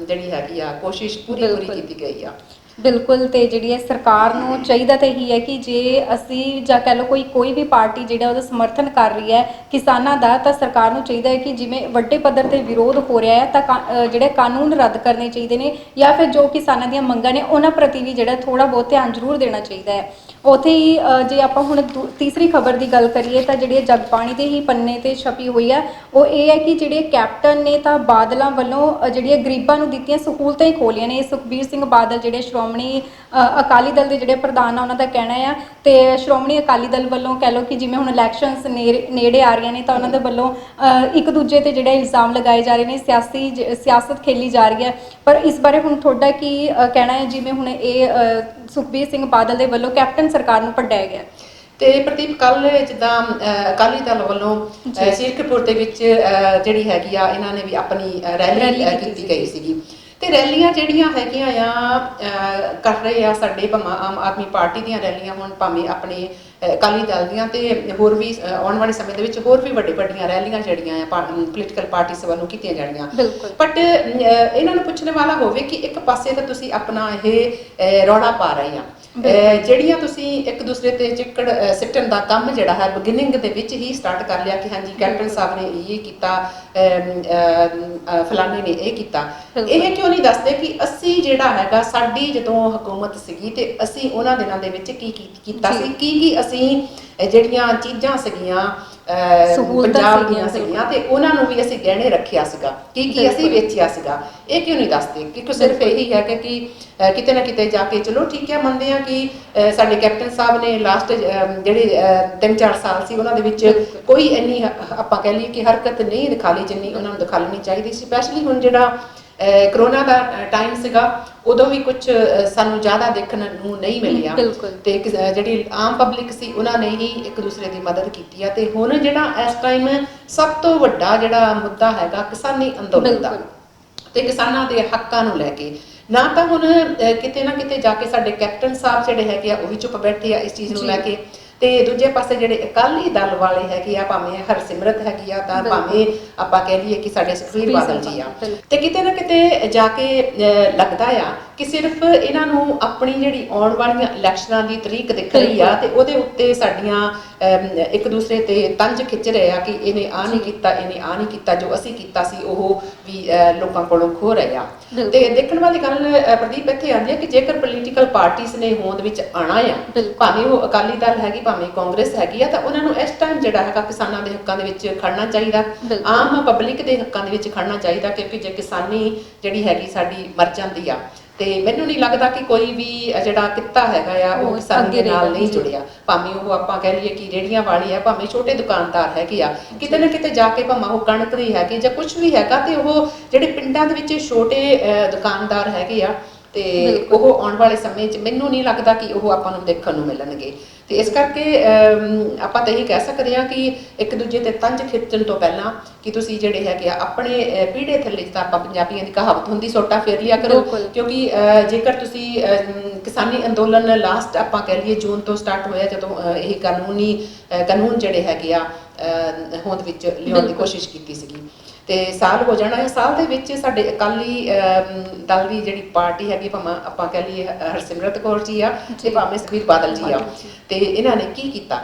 ਜਿਹੜੀ ਹੈਗੀ ਆ ਕੋਸ਼ਿਸ਼ ਪੂਰੀ ਕੀਤੀ ਗਈ ਆ। ਬਿਲਕੁਲ। ਤੇ ਜਿਹੜੀ ਹੈ ਸਰਕਾਰ ਨੂੰ ਚਾਹੀਦਾ ਤਾਂ ਇਹੀ ਹੈ ਕਿ ਜੇ ਅਸੀਂ ਜਾਂ ਕਹਿ ਲਓ ਕੋਈ ਵੀ ਪਾਰਟੀ ਜਿਹੜਾ ਉਹਦਾ ਸਮਰਥਨ ਕਰ ਰਹੀ ਹੈ ਕਿਸਾਨਾਂ ਦਾ, ਤਾਂ ਸਰਕਾਰ ਨੂੰ ਚਾਹੀਦਾ ਹੈ ਕਿ ਜਿਵੇਂ ਵੱਡੇ ਪੱਧਰ ਤੇ ਵਿਰੋਧ ਹੋ ਰਿਹਾ ਹੈ ਤਾਂ ਜਿਹੜੇ ਕਾਨੂੰਨ ਰੱਦ ਕਰਨੇ ਚਾਹੀਦੇ ਨੇ ਜਾਂ ਫਿਰ ਜੋ ਕਿਸਾਨਾਂ ਦੀਆਂ ਮੰਗਾਂ ਨੇ ਉਹਨਾਂ ਪ੍ਰਤੀ ਵੀ ਜਿਹੜਾ ਥੋੜਾ ਬਹੁਤ ਧਿਆਨ ਜ਼ਰੂਰ ਦੇਣਾ ਚਾਹੀਦਾ ਹੈ। ਉੱਥੇ ਹੀ ਜੇ ਆਪਾਂ ਹੁਣ ਤੀਸਰੀ ਖਬਰ ਦੀ ਗੱਲ ਕਰੀਏ ਤਾਂ ਜਿਹੜੀ ਜਗਬਾਣੀ ਦੇ ਹੀ ਪੰਨੇ ਤੇ ਛਪੀ ਹੋਈ ਹੈ ਉਹ ਇਹ ਹੈ ਕਿ ਜਿਹੜੇ ਕੈਪਟਨ ਨੇ ਤਾਂ ਬਾਦਲਾਂ ਵੱਲੋਂ ਜਿਹੜੀਆਂ ਗਰੀਬਾਂ ਨੂੰ ਦਿੱਤੀਆਂ ਸਹੂਲਤਾਂ ਹੀ ਖੋਲੀਆਂ ਨੇ। ਸੁਖਬੀਰ ਸਿੰਘ ਬਾਦਲ ਜਿਹੜੇ ਸ਼੍ਰੋਮਣੀ ਅਕਾਲੀ ਦਲ ਦੇ ਜਿਹੜੇ ਪ੍ਰਧਾਨ ਆ ਉਹਨਾਂ ਦਾ ਕਹਿਣਾ ਆ ਤੇ ਸ਼੍ਰੋਮਣੀ ਅਕਾਲੀ ਦਲ ਵੱਲੋਂ ਕਹਿ ਲਓ ਕਿ ਜਿਵੇਂ ਹੁਣ ਇਲੈਕਸ਼ਨਸ ਨੇੜੇ ਆ ਰਹੀਆਂ ਨੇ ਤਾਂ ਉਹਨਾਂ ਦੇ ਵੱਲੋਂ ਇੱਕ ਦੂਜੇ ਤੇ ਜਿਹੜੇ ਇਲਜ਼ਾਮ ਲਗਾਏ ਜਾ ਰਹੇ ਨੇ, ਸਿਆਸਤ ਖੇਲੀ ਜਾ ਰਹੀ ਹੈ। ਪਰ ਇਸ ਬਾਰੇ ਹੁਣ ਤੁਹਾਡਾ ਕੀ ਕਹਿਣਾ ਹੈ? ਜਿਵੇਂ ਹੁਣ ਇਹ ਸੁਖਬੀਰ ਸਿੰਘ ਬਾਦਲ ਦੇ ਵੱਲੋਂ ਕੈਪਟਨ ਸਰਕਾਰ ਨੂੰ ਭੰਡਿਆ ਗਿਆ ਤੇ ਪ੍ਰਦੀਪ ਕੱਲ ਜਿੱਦਾਂ ਅਕਾਲੀ ਦਲ ਵੱਲੋਂ ਸ਼ੀਰਕਪੁਰ ਦੇ ਵਿੱਚ ਜਿਹੜੀ ਹੈਗੀ ਆ ਇਹਨਾਂ ਨੇ ਵੀ ਆਪਣੀ ਰੈਲੀ ਕੀਤੀ ਗਈ ਸੀਗੀ ਤੇ ਰੈਲੀਆਂ ਜਿਹੜੀਆਂ ਹੈਗੀਆਂ ਆ ਕਰ ਰਹੇ ਆ ਸਾਡੇ ਭਾਵੇਂ ਆਮ ਆਦਮੀ ਪਾਰਟੀ ਦੀਆਂ ਰੈਲੀਆਂ ਹੋਣ ਭਾਵੇਂ ਆਪਣੇ ਅਕਾਲੀ ਦਲ ਦੀਆਂ ਤੇ ਹੋਰ ਵੀ ਆਉਣ ਵਾਲੇ ਸਮੇਂ ਦੇ ਵਿੱਚ ਹੋਰ ਵੀ ਵੱਡੀਆਂ ਰੈਲੀਆਂ ਜਿਹੜੀਆਂ ਆ ਪੋਲੀਟੀਕਲ ਪਾਰਟੀਆਂ ਵੱਲੋਂ ਕੀਤੀਆਂ ਜਾਣਗੀਆਂ। ਬਟ ਇਹਨਾਂ ਨੂੰ ਪੁੱਛਣ ਵਾਲਾ ਹੋਵੇ ਕਿ ਇੱਕ ਪਾਸੇ ਤਾਂ ਤੁਸੀਂ ਆਪਣਾ ਇਹ ਰੌਲਾ ਪਾ ਰਹੇ ਆ, ਜਿਹੜੀਆਂ ਤੁਸੀਂ ਇੱਕ ਦੂਸਰੇ ਤੇ ਚਿੱਕੜ ਸਿੱਟਣ ਦਾ ਕੰਮ ਜਿਹੜਾ ਹੈ ਬਿਗਿਨਿੰਗ ਦੇ ਵਿੱਚ ਹੀ ਸਟਾਰਟ ਕਰ ਲਿਆ ਕਿ ਹਾਂਜੀ ਕੈਪਟਨ ਸਾਹਿਬ ਨੇ ਇਹ ਕੀਤਾ, ਫਲਾਣੇ ਨੇ ਇਹ ਕੀਤਾ। ਇਹ ਕਿਉਂ ਨਹੀਂ ਦੱਸਦੇ ਕਿ ਅਸੀਂ ਜਿਹੜਾ ਹੈਗਾ ਸਾਡੀ ਜਦੋਂ ਹਕੂਮਤ ਸੀਗੀ ਤੇ ਅਸੀਂ ਉਹਨਾਂ ਦਿਨਾਂ ਦੇ ਵਿੱਚ ਕੀ ਕੀਤਾ ਸੀ, ਕੀ ਅਸੀਂ ਜਿਹੜੀਆਂ ਚੀਜ਼ਾਂ ਸੀਗੀਆਂ ਪੰਜਾਬ ਦੀਆਂ ਸੀਗੀਆਂ ਤੇ ਉਹਨਾਂ ਨੂੰ ਵੀ ਅਸੀਂ ਗਹਿਣੇ ਰੱਖਿਆ ਸੀਗਾ, ਕੀ ਅਸੀਂ ਵੇਚਿਆ ਸੀਗਾ। ਇਹ ਕਿਉਂ ਨਹੀਂ ਦੱਸਦੇ? ਕਿਉਂਕਿ ਸਿਰਫ ਇਹੀ ਹੈ ਕਿ ਕਿਤੇ ਨਾ ਕਿਤੇ ਜਾ ਕੇ ਚਲੋ ਠੀਕ ਹੈ ਮੰਨਦੇ ਆ ਕਿ ਸਾਡੇ ਕੈਪਟਨ ਸਾਹਿਬ ਨੇ ਲਾਸਟ ਜਿਹੜੇ 3-4 ਸਾਲ ਸੀ ਉਹਨਾਂ ਦੇ ਵਿੱਚ ਕੋਈ ਇੰਨੀ ਆਪਾਂ ਕਹਿ ਲਈਏ ਕਿ ਹਰਕਤ ਨਹੀਂ ਦਿਖਾ ਲਈ ਜਿੰਨੀ ਉਹਨਾਂ ਨੂੰ ਦਿਖਾ ਲੈਣੀ ਚਾਹੀਦੀ ਸੀ। ਸਪੈਸ਼ਲੀ ਹੁਣ ਜਿਹੜਾ ਕਰੋਨਾ ਦਾ ਟਾਈਮ ਸੀਗਾ ਉਦੋਂ ਵੀ ਕੁਝ ਸਾਨੂੰ ਜ਼ਿਆਦਾ ਦੇਖਣ ਨੂੰ ਨਹੀਂ ਮਿਲਿਆ ਤੇ ਜਿਹੜੀ ਆਮ ਪਬਲਿਕ ਸੀ ਉਹਨਾਂ ਨੇ ਹੀ ਇੱਕ ਦੂਸਰੇ ਦੀ ਮਦਦ ਕੀਤੀ ਆ। ਤੇ ਹੁਣ ਜਿਹੜਾ ਇਸ ਟਾਈਮ ਸਭ ਤੋਂ ਵੱਡਾ ਜਿਹੜਾ ਮੁੱਦਾ ਹੈਗਾ ਕਿਸਾਨੀ ਅੰਦੋਲਨ ਦਾ ਤੇ ਕਿਸਾਨਾਂ ਦੇ ਹੱਕਾਂ ਨੂੰ ਲੈ ਕੇ, ਨਾ ਤਾਂ ਹੁਣ ਕਿਤੇ ਨਾ ਕਿਤੇ ਜਾ ਕੇ ਸਾਡੇ ਕੈਪਟਨ ਸਾਹਿਬ ਜਿਹੜੇ ਹੈਗੇ ਆ ਉਹ ਵੀ ਚੁੱਪ ਬੈਠੇ ਆ ਇਸ ਚੀਜ਼ ਨੂੰ ਲੈ ਕੇ ਤੇ ਦੂਜੇ ਪਾਸੇ ਜਿਹੜੇ ਅਕਾਲੀ ਦਲ ਵਾਲੇ ਹੈਗੇ ਆ ਭਾਵੇਂ ਹਰਸਿਮਰਤ ਹੈਗੀ ਆ ਤਾਂ ਭਾਵੇਂ ਆਪਾਂ ਕਹਿ ਲਈਏ ਕਿ ਸਾਡੇ ਸੁਖਬੀਰ ਬਾਦਲ ਜੀ ਆ ਤੇ ਕਿਤੇ ਨਾ ਕਿਤੇ ਜਾ ਕੇ ਲੱਗਦਾ ਆ ਕਿ ਸਿਰਫ ਇਹਨਾਂ ਨੂੰ ਆਪਣੀ ਜਿਹੜੀ ਆਉਣ ਵਾਲੀਆਂ ਇਲੈਕਸ਼ਨਾਂ ਦੀ ਤਰੀਕ ਦਿਖ ਰਹੀ ਆ ਤੇ ਉਹਦੇ ਉੱਤੇ ਸਾਡੀਆਂ ਇੱਕ ਦੂਸਰੇ ਤੇ ਤੰਜ ਖਿੱਚ ਰਹੇ ਆ ਕਿ ਇਹਨੇ ਆ ਨਹੀਂ ਕੀਤਾ, ਇਹਨੇ ਆ ਨਹੀਂ ਕੀਤਾ, ਜੋ ਅਸੀਂ ਕੀਤਾ ਸੀ ਉਹ ਵੀ ਲੋਕਾਂ ਕੋਲੋਂ ਖੋ ਰਹੇ ਆ। ਤੇ ਦੇਖਣ ਵਾਲੀ ਗੱਲ ਪ੍ਰਦੀਪ ਇੱਥੇ ਆਉਂਦੀ ਹੈ ਕਿ ਜੇਕਰ ਪੋਲੀਟੀਕਲ ਪਾਰਟੀਆਂ ਨੇ ਹੋਂਦ ਵਿੱਚ ਆਣਾ ਆ, ਭਾਵੇਂ ਉਹ ਅਕਾਲੀ ਦਲ ਹੈਗੀ ਭਾਵੇਂ ਕਾਂਗਰਸ ਹੈਗੀ ਆ, ਤਾਂ ਉਹਨਾਂ ਨੂੰ ਇਸ ਟਾਈਮ ਜਿਹੜਾ ਹੈਗਾ ਕਿਸਾਨਾਂ ਦੇ ਹੱਕਾਂ ਦੇ ਵਿੱਚ ਖੜਨਾ ਚਾਹੀਦਾ, ਆਮ ਪਬਲਿਕ ਦੇ ਹੱਕਾਂ ਦੇ ਵਿੱਚ ਖੜਨਾ ਚਾਹੀਦਾ, ਕਿਉਂਕਿ ਜੇ ਕਿਸਾਨੀ ਜਿਹੜੀ ਹੈਗੀ ਸਾਡੀ ਮਰ ਜਾਂਦੀ ਆ ਤੇ ਮੈਨੂੰ ਨਹੀਂ ਲੱਗਦਾ ਕਿ ਕੋਈ ਵੀ ਜਿਹੜਾ ਕਿੱਤਾ ਹੈਗਾ ਆ ਉਹ ਕਿਸਾਨੀ ਦੇ ਨਾਲ ਨਹੀਂ ਜੁੜਿਆ, ਭਾਵੇਂ ਉਹ ਆਪਾਂ ਕਹਿ ਲਈਏ ਕਿ ਰੇੜੀਆਂ ਵਾਲੀ ਆ, ਭਾਵੇਂ ਛੋਟੇ ਦੁਕਾਨਦਾਰ ਹੈਗੇ ਆ, ਕਿਤੇ ਨਾ ਕਿਤੇ ਜਾ ਕੇ ਭਾਵੇਂ ਉਹ ਕਣਕ ਦੀ ਹੈਗੀ ਜਾਂ ਕੁਝ ਵੀ ਹੈਗਾ, ਤੇ ਉਹ ਜਿਹੜੇ ਪਿੰਡਾਂ ਦੇ ਵਿੱਚ ਛੋਟੇ ਦੁਕਾਨਦਾਰ ਹੈਗੇ ਆ ਤੇ ਉਹ ਆਉਣ ਵਾਲੇ ਸਮੇਂ 'ਚ ਮੈਨੂੰ ਨਹੀਂ ਲੱਗਦਾ ਕਿ ਉਹ ਆਪਾਂ ਨੂੰ ਦੇਖਣ ਨੂੰ ਮਿਲਣਗੇ। ਤੇ ਇਸ ਕਰਕੇ ਆਪਾਂ ਤਾਂ ਇਹੀ ਕਹਿ ਸਕਦੇ ਹਾਂ ਕਿ ਇੱਕ ਦੂਜੇ ਤੇ ਤੰਜ ਖਿੱਚਣ ਤੋਂ ਪਹਿਲਾਂ ਕਿ ਤੁਸੀਂ ਜਿਹੜੇ ਹੈਗੇ ਆ ਆਪਣੇ ਪੀੜੇ ਥੱਲੇ, ਤਾਂ ਆਪਾਂ ਪੰਜਾਬੀਆਂ ਦੀ ਕਹਾਵਤ ਹੁੰਦੀ ਸੋਟਾ ਫੇਰ ਲਿਆ ਕਰੋ, ਕਿਉਂਕਿ ਜੇਕਰ ਤੁਸੀਂ ਕਿਸਾਨੀ ਅੰਦੋਲਨ ਲਾਸਟ ਆਪਾਂ ਕਹਿ ਲਈਏ ਜੂਨ ਤੋਂ ਸਟਾਰਟ ਹੋਇਆ, ਜਦੋਂ ਇਹ ਕਾਨੂੰਨ ਜਿਹੜੇ ਹੈਗੇ ਆ ਹੋਂਦ ਵਿੱਚ ਲਿਆਉਣ ਦੀ ਕੋਸ਼ਿਸ਼ ਕੀਤੀ ਸੀਗੀ, ਤੇ ਸਾਲ ਹੋ ਜਾਣਾ ਹੈ। ਸਾਲ ਦੇ ਵਿੱਚ ਸਾਡੇ ਅਕਾਲੀ ਦਲ ਦੀ ਜਿਹੜੀ ਪਾਰਟੀ ਹੈਗੀ, ਭਾਵੇਂ ਆਪਾਂ ਕਹਿ ਲਈਏ ਹਰਸਿਮਰਤ ਕੌਰ ਜੀ ਆ ਤੇ ਭਾਵੇਂ ਸੁਖਬੀਰ ਬਾਦਲ ਜੀ ਆ, ਤੇ ਇਹਨਾਂ ਨੇ ਕੀ ਕੀਤਾ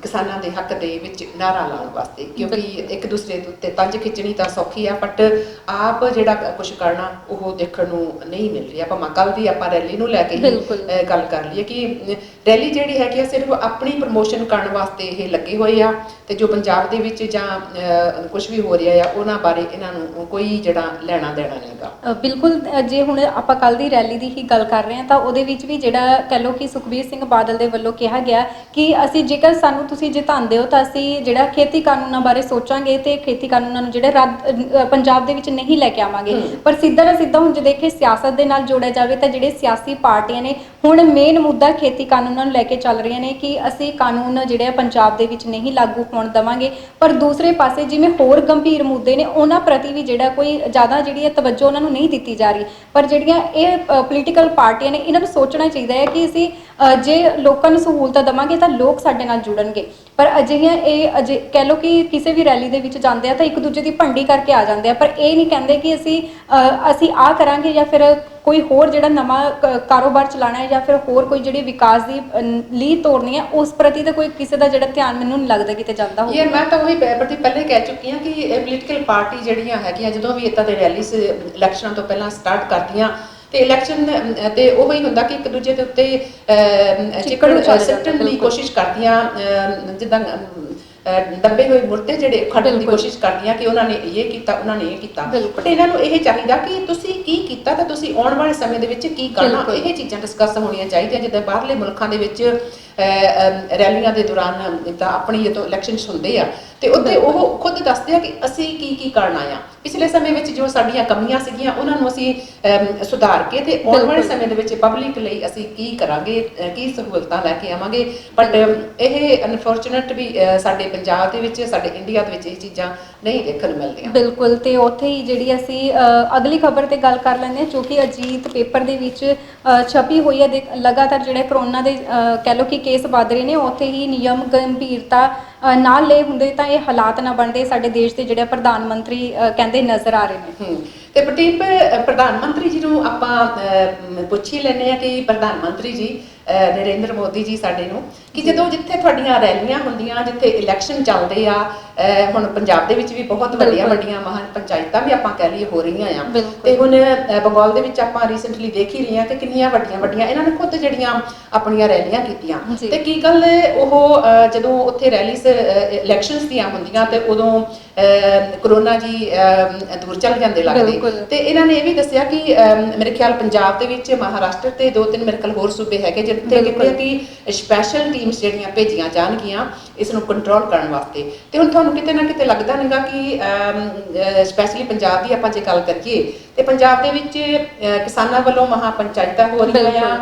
ਕਿਸਾਨਾਂ ਦੇ ਹੱਕ ਦੇ ਵਿੱਚ ਨਾਰਾ ਲਾਉਣ ਵਾਸਤੇ, ਕਿਉਂਕਿ ਇੱਕ ਦੂਸਰੇ ਦੇ ਉੱਤੇ ਤੰਜ ਖਿੱਚਣੀ ਤਾਂ ਸੌਖੀ ਆ, ਬਟ ਆਪ ਜਿਹੜਾ ਕੁਝ ਕਰਨਾ ਉਹ ਦੇਖਣ ਨੂੰ ਨਹੀਂ ਮਿਲ ਰਿਹਾ। ਭਾਵੇਂ ਕੱਲ ਦੀ ਆਪਾਂ ਰੈਲੀ ਨੂੰ ਲੈ ਕੇ ਹੀ ਗੱਲ ਕਰ ਲਈਏ ਕਿ ਰੈਲੀ ਜਿਹੜੀ ਹੈਗੀ ਆ ਸਿਰਫ ਆਪਣੀ ਪ੍ਰਮੋਸ਼ਨ ਕਰਨ ਵਾਸਤੇ ਇਹ ਲੱਗੇ ਹੋਏ ਆ, ਤੇ ਜੋ ਪੰਜਾਬ ਦੇ ਵਿੱਚ ਜਾਂ ਕੁਝ ਵੀ ਹੋ ਰਿਹਾ ਆ ਉਹਨਾਂ ਬਾਰੇ ਇਹਨਾਂ ਨੂੰ ਕੋਈ ਜਿਹੜਾ ਲੈਣਾ ਦੇਣਾ ਨਹੀਂਗਾ। ਬਿਲਕੁਲ, ਜੇ ਹੁਣ ਆਪਾਂ ਕੱਲ ਦੀ ਰੈਲੀ ਦੀ ਹੀ ਗੱਲ ਕਰ ਰਹੇ ਹਾਂ ਤਾਂ ਉਹਦੇ ਵਿੱਚ ਵੀ ਜਿਹੜਾ ਕਹਿ ਲਓ ਕਿ ਸੁਖਬੀਰ ਸਿੰਘ ਬਾਦਲ ਦੇ ਵੱਲੋਂ ਕਿਹਾ ਗਿਆ ਕਿ ਅਸੀਂ ਜੇਕਰ ਸਾਨੂੰ ਤੁਸੀਂ ਜਿਤਾਉਂਦੇ ਹੋ ਤਾਂ ਅਸੀਂ ਜਿਹੜਾ ਖੇਤੀ ਕਾਨੂੰਨਾਂ ਬਾਰੇ ਸੋਚਾਂਗੇ ਤੇ ਖੇਤੀ ਕਾਨੂੰਨਾਂ ਨੂੰ ਜਿਹੜੇ ਪੰਜਾਬ ਦੇ ਵਿੱਚ ਨਹੀਂ ਲੈ ਕੇ ਆਵਾਂਗੇ। ਪਰ ਸਿੱਧਾ ਨਾ ਸਿੱਧਾ ਹੁਣ ਜੇ ਦੇਖੇ ਸਿਆਸਤ ਦੇ ਨਾਲ ਜੋੜਿਆ ਜਾਵੇ ਤਾਂ ਜਿਹੜੇ ਸਿਆਸੀ ਪਾਰਟੀਆਂ ਨੇ ਹੁਣ ਮੇਨ ਮੁੱਦਾ ਖੇਤੀ ਕਾਨੂੰਨਾਂ ਨੂੰ ਲੈ ਕੇ ਚੱਲ ਰਹੀਆਂ ਨੇ ਕਿ ਅਸੀਂ ਕਾਨੂੰਨ ਜਿਹੜੇ ਪੰਜਾਬ ਦੇ ਵਿੱਚ ਨਹੀਂ ਲਾਗੂ ਹੋਣ ਦੇਵਾਂਗੇ, ਪਰ ਦੂਸਰੇ ਪਾਸੇ ਜਿਵੇਂ ਹੋਰ ਗੰਭੀਰ ਮੁੱਦੇ ਨੇ ਉਹਨਾਂ ਪ੍ਰਤੀ ਵੀ ਜਿਹੜਾ ਕੋਈ ਜ਼ਿਆਦਾ ਜਿਹੜੀ ਹੈ ਤਵੱਜੋ ਉਹਨਾਂ ਨੂੰ ਨਹੀਂ ਦਿੱਤੀ ਜਾ ਰਹੀ। ਪਰ ਜਿਹੜੀਆਂ ਇਹ ਪੋਲੀਟੀਕਲ ਪਾਰਟੀਆਂ ਨੇ ਇਹਨਾਂ ਨੂੰ ਸੋਚਣਾ ਚਾਹੀਦਾ ਹੈ ਕਿ ਅਸੀਂ ਜੇ ਲੋਕਾਂ ਨੂੰ ਸਹੂਲਤਾਂ ਦੇਵਾਂਗੇ ਤਾਂ ਲੋਕ ਸਾਡੇ ਨਾਲ ਜੁੜਨਗੇ। ਪਰ ਅਜਿਹੀਆਂ ਇਹ ਕਹਿ ਲਓ ਕਿ ਕਿਸੇ ਵੀ ਰੈਲੀ ਦੇ ਵਿੱਚ ਜਾਂਦੇ ਆ ਤਾਂ ਇੱਕ ਦੂਜੇ ਦੀ ਭੰਡੀ ਕਰਕੇ ਆ ਜਾਂਦੇ ਆ, ਪਰ ਇਹ ਨਹੀਂ ਕਹਿੰਦੇ ਕਿ ਅਸੀਂ ਆਹ ਕਰਾਂਗੇ ਜਾਂ ਫਿਰ ਕੋਈ ਹੋਰ ਜਿਹੜਾ ਨਵਾਂ ਕਾਰੋਬਾਰ ਚਲਾਉਣਾ ਹੈ ਜਾਂ ਫਿਰ ਹੋਰ ਕੋਈ ਜਿਹੜੀ ਵਿਕਾਸ ਦੀ ਲੀਹ ਤੋੜਨੀ ਹੈ, ਉਸ ਪ੍ਰਤੀ ਤਾਂ ਕੋਈ ਕਿਸੇ ਦਾ ਜਿਹੜਾ ਧਿਆਨ ਮੈਨੂੰ ਨਹੀਂ ਲੱਗਦਾ ਕਿਤੇ ਜਾਂਦਾ ਹੋਵੇ। ਮੈਂ ਤਾਂ ਉਹੀ ਪਹਿਲੇ ਕਹਿ ਚੁੱਕੀ ਹਾਂ ਕਿ ਇਹ ਪੋਲੀਟੀਕਲ ਪਾਰਟੀ ਜਿਹੜੀਆਂ ਹੈਗੀਆਂ ਜਦੋਂ ਵੀ ਇੱਦਾਂ ਦੇ ਰੈਲੀਜ਼ ਇਲੈਕਸ਼ਨਾਂ ਤੋਂ ਪਹਿਲਾਂ ਸਟਾਰਟ ਕਰਦੀਆਂ ਤੇ ਇਲੈਕਸ਼ਨ ਤੇ ਉਹ ਹੀ ਹੁੰਦਾ ਕਿ ਇੱਕ ਦੂਜੇ ਦੇ ਉੱਤੇ ਚਿੱਕੜ ਸੁੱਟਣ ਦੀ ਕੋਸ਼ਿਸ਼ ਕਰਦੀਆਂ, ਜਿੱਦਾਂ ਦੱਬੇ ਹੋਏ ਮੁਰਦੇ ਜਿਹੜੇ ਖੜਨ ਦੀ ਕੋਸ਼ਿਸ਼ ਕਰਦੀਆਂ ਕਿ ਉਹਨਾਂ ਨੇ ਇਹ ਕੀਤਾ, ਉਹਨਾਂ ਨੇ ਇਹ ਕੀਤਾ। ਬਟ ਇਹਨਾਂ ਨੂੰ ਇਹ ਚਾਹੀਦਾ ਕਿ ਤੁਸੀਂ ਕੀ ਕੀਤਾ ਤਾਂ ਤੁਸੀਂ ਆਉਣ ਵਾਲੇ ਸਮੇਂ ਦੇ ਵਿੱਚ ਕੀ ਕਰਨਾ, ਇਹ ਚੀਜ਼ਾਂ ਡਿਸਕਸ ਹੋਣੀਆਂ ਚਾਹੀਦੀਆਂ। ਜਿੱਦਾਂ ਬਾਹਰਲੇ ਮੁਲਕਾਂ ਦੇ ਵਿੱਚ ਰੈਲੀਆਂ ਦੇ ਦੌਰਾਨ ਜਿੱਦਾਂ ਆਪਣੀ ਜਦੋਂ ਇਲੈਕਸ਼ਨਸ ਹੁੰਦੇ ਆ ਤੇ ਉੱਥੇ ਉਹ ਖੁਦ ਦੱਸਦੇ ਆ ਕਿ ਅਸੀਂ ਕੀ ਕਰਨਾ ਆ। ਪਿਛਲੇ ਸਮੇਂ ਵਿੱਚ ਜੋ ਸਾਡੀਆਂ ਕਮੀਆਂ ਸੀਗੀਆਂ ਉਹਨਾਂ ਨੂੰ ਅਸੀਂ ਸੁਧਾਰ ਕੇ ਤੇ ਆਉਣ ਵਾਲੇ ਸਮੇਂ ਦੇ ਵਿੱਚ ਪਬਲਿਕ ਲਈ ਅਸੀਂ ਕੀ ਕਰਾਂਗੇ, ਕੀ ਸਹੂਲਤਾਂ ਲੈ ਕੇ ਆਵਾਂਗੇ। ਬਟ ਇਹ ਅਨਫੋਰਚੂਨੇਟ ਵੀ ਸਾਡੇ ਪੰਜਾਬ ਦੇ ਵਿੱਚ, ਸਾਡੇ ਇੰਡੀਆ ਦੇ ਵਿੱਚ ਇਹ ਚੀਜ਼ਾਂ ਨਹੀਂ ਦੇਖਣ ਨੂੰ ਮਿਲਦੀਆਂ। ਬਿਲਕੁਲ, ਤੇ ਉੱਥੇ ਹੀ ਜਿਹੜੀ ਅਸੀਂ ਅਗਲੀ ਖਬਰ ਤੇ ਗੱਲ ਕਰ ਲੈਂਦੇ ਹਾਂ ਜੋ ਕਿ ਅਜੀਤ ਪੇਪਰ ਦੇ ਵਿੱਚ ਛਪੀ ਹੋਈ ਹੈ। ਲਗਾਤਾਰ ਜਿਹੜੇ ਕਰੋਨਾ ਦੇ ਕਹਿ ਲਓ ਕਿ ਕੇਸ ਵੱਧ ਰਹੇ ਨੇ, ਉੱਥੇ ਹੀ ਨਿਯਮ ਗੰਭੀਰਤਾ ਨਾਲ ਲਏ ਹੁੰਦੇ ਤਾਂ ਇਹ ਹਾਲਾਤ ਨਾ ਬਣਦੇ। ਸਾਡੇ ਦੇਸ਼ ਦੇ ਜਿਹੜੇ ਪ੍ਰਧਾਨ ਮੰਤਰੀ ਕਹਿੰਦੇ ਨਜ਼ਰ ਆ ਰਹੇ ਨੇ। ਤੇ ਪ੍ਰਦੀਪ, ਪ੍ਰਧਾਨ ਮੰਤਰੀ ਜੀ ਨੂੰ ਆਪਾਂ ਪੁੱਛ ਹੀ ਲੈਂਦੇ ਆ ਕਿ ਪ੍ਰਧਾਨ ਮੰਤਰੀ ਜੀ ਨਰਿੰਦਰ ਮੋਦੀ ਜੀ ਸਾਡੇ ਨੂੰ ਕਿ ਜਦੋਂ ਜਿੱਥੇ ਤੁਹਾਡੀਆਂ ਰੈਲੀਆਂ ਹੁੰਦੀਆਂ, ਜਿੱਥੇ ਇਲੈਕਸ਼ਨ ਚੱਲਦੇ ਆ, ਹੁਣ ਪੰਜਾਬ ਦੇ ਵਿੱਚ ਵੀ ਬਹੁਤ ਵੱਡੀਆਂ ਮਹਾਨ ਪੰਚਾਇਤਾਂ ਵੀ ਆਪਾਂ ਕਹਿ ਲਈਏ ਹੋ ਰਹੀਆਂ ਆ, ਤੇ ਹੁਣ ਬੰਗਾਲ ਦੇ ਵਿੱਚ ਆਪਾਂ ਰੀਸੈਂਟਲੀ ਦੇਖ ਹੀ ਰਹੇ ਹਾਂ ਕਿ ਕਿੰਨੀਆਂ ਵੱਡੀਆਂ ਇਹਨਾਂ ਨੇ ਖੁਦ ਜਿਹੜੀਆਂ ਆਪਣੀਆਂ ਰੈਲੀਆਂ ਕੀਤੀਆਂ। ਤੇ ਕੀ ਗੱਲ ਉਹ ਜਦੋਂ ਉੱਥੇ ਰੈਲੀਸ ਇਲੈਕਸ਼ਨਸ ਦੀਆਂ ਹੁੰਦੀਆਂ ਤੇ ਉਦੋਂ ਕਰੋਨਾ ਜੀ ਦੂਰ ਚੱਲ ਜਾਂਦੇ ਲੱਗਦੇ। ਤੇ ਇਹਨਾਂ ਨੇ ਇਹ ਵੀ ਦੱਸਿਆ ਕਿ ਮੇਰੇ ਖਿਆਲ ਪੰਜਾਬ ਦੇ ਵਿੱਚ, ਮਹਾਰਾਸ਼ਟਰ ਤੇ 2-3 ਮੇਰੇ ਖਿਆਲ ਹੋਰ ਸੂਬੇ ਹੈਗੇ ਜਿੱਥੇ ਕਿਤੇ ਕਿ ਸਪੈਸ਼ਲ ਟੀਮਸ ਜਿਹੜੀਆਂ ਭੇਜੀਆਂ ਜਾਣਗੀਆਂ ਇਸ ਨੂੰ ਕੰਟਰੋਲ ਕਰਨ ਵਾਸਤੇ। ਤੇ ਹੁਣ ਤੁਹਾਨੂੰ ਕਿਤੇ ਨਾ ਕਿਤੇ ਲੱਗਦਾ ਨਹੀਂਗਾ ਕਿ ਸਪੈਸ਼ਲੀ ਪੰਜਾਬ ਦੀ ਆਪਾਂ ਜੇ ਗੱਲ ਕਰੀਏ ਤੇ ਪੰਜਾਬ ਦੇ ਵਿੱਚ ਕਿਸਾਨਾਂ ਵੱਲੋਂ ਮਹਾ ਪੰਚਾਇਤਾਂ ਹੋ ਰਹੀਆਂ ਆ,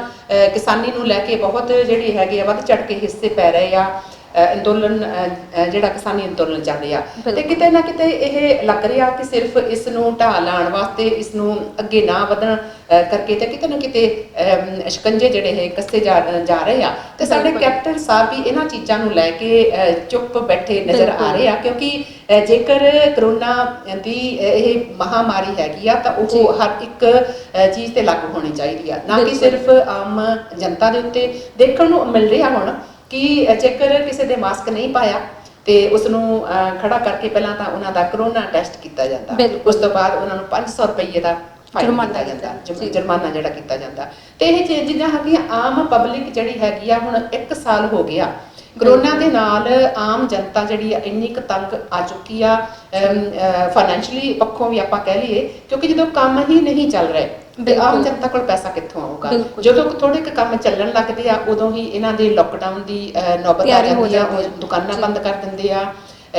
ਕਿਸਾਨੀ ਨੂੰ ਲੈ ਕੇ ਬਹੁਤ ਜਿਹੜੀ ਹੈਗੇ ਆ ਵੱਧ ਚੜ ਕੇ ਹਿੱਸੇ ਪੈ ਰਹੇ ਆ। ਅੰਦੋਲਨ ਜਿਹੜਾ ਕਿਸਾਨੀ ਅੰਦੋਲਨ ਚੱਲ ਰਿਹਾ ਤੇ ਕਿਤੇ ਨਾ ਕਿਤੇ ਇਹ ਲੱਗ ਰਿਹਾ ਕਿ ਸਿਰਫ ਇਸ ਨੂੰ ਢਾਹ ਲਾਉਣ ਵਾਸਤੇ, ਇਸ ਨੂੰ ਅੱਗੇ ਨਾ ਵਧਣ ਕਰਕੇ ਤੇ ਕਿਤੇ ਨਾ ਕਿਤੇ ਸ਼ਿਕੰਜੇ ਜਿਹੜੇ ਹੈ ਕੱਸੇ ਜਾ ਰਹੇ ਆ ਤੇ ਸਾਡੇ ਕੈਪਟਨ ਸਾਹਿਬ ਵੀ ਇਹਨਾਂ ਚੀਜ਼ਾਂ ਨੂੰ ਲੈ ਕੇ ਚੁੱਪ ਬੈਠੇ ਨਜ਼ਰ ਆ ਰਹੇ ਆ ਕਿਉਂਕਿ ਜੇਕਰ ਕਰੋਨਾ ਦੀ ਇਹ ਮਹਾਮਾਰੀ ਹੈਗੀ ਆ ਤਾਂ ਉਹ ਹਰ ਇੱਕ ਚੀਜ਼ ਤੇ ਲਾਗੂ ਹੋਣੀ ਚਾਹੀਦੀ ਆ, ਨਾ ਕਿ ਸਿਰਫ ਆਮ ਜਨਤਾ ਦੇ ਉੱਤੇ। ਦੇਖਣ ਨੂੰ ਮਿਲ ਰਿਹਾ ਹੁਣ ਕਿ ਜੇਕਰ ਕਿਸੇ ਦੇ ਮਾਸਕ ਨਹੀਂ ਪਾਇਆ ਤੇ ਉਸ ਨੂੰ ਖੜਾ ਕਰਕੇ ਪਹਿਲਾਂ ਤਾਂ ਉਹਨਾਂ ਦਾ ਕਰੋਨਾ ਟੈਸਟ ਕੀਤਾ ਜਾਂਦਾ, ਉਸ ਤੋਂ ਬਾਅਦ ਉਹਨਾਂ ਨੂੰ 500 ਰੁਪਏ ਦਾ ਜੁਰਮਾਨਾ ਜਿਹੜਾ ਕੀਤਾ ਜਾਂਦਾ। ਤੇ ਇਹ ਚੀਜ਼ਾਂ ਹੈਗੀਆਂ ਆਮ ਪਬਲਿਕ ਜਿਹੜੀ ਹੈਗੀ ਆ, ਹੁਣ 1 ਸਾਲ ਹੋ ਗਿਆ ਕਰੋਨਾ ਦੇ ਨਾਲ ਆਮ ਜਨਤਾ ਜਿਹੜੀ ਆ ਇੰਨੀ ਕੁ ਤੰਗ ਆ ਚੁੱਕੀ ਆ, ਫਾਈਨੈਂਸ਼ੀਅਲੀ ਪੱਖੋਂ ਵੀ ਆਪਾਂ ਕਹਿ ਲਈਏ, ਕਿਉਂਕਿ ਜਦੋਂ ਕੰਮ ਹੀ ਨਹੀਂ ਚੱਲ ਰਹੇ ਤੇ ਆਮ ਜਨਤਾ ਕੋਲ ਪੈਸਾ ਕਿੱਥੋਂ ਆਊਗਾ। ਜਦੋਂ ਥੋੜੇ ਕੁ ਕੰਮ ਚੱਲਣ ਲੱਗਦੇ ਆ ਉਦੋਂ ਹੀ ਇਹਨਾਂ ਦੇ ਲੋਕਡਾਊਨ ਦੀ ਨੌਬਤ ਆ ਜਾਂਦੀ ਆ, ਉਹ ਦੁਕਾਨਾਂ ਬੰਦ ਕਰ ਦਿੰਦੇ ਆ।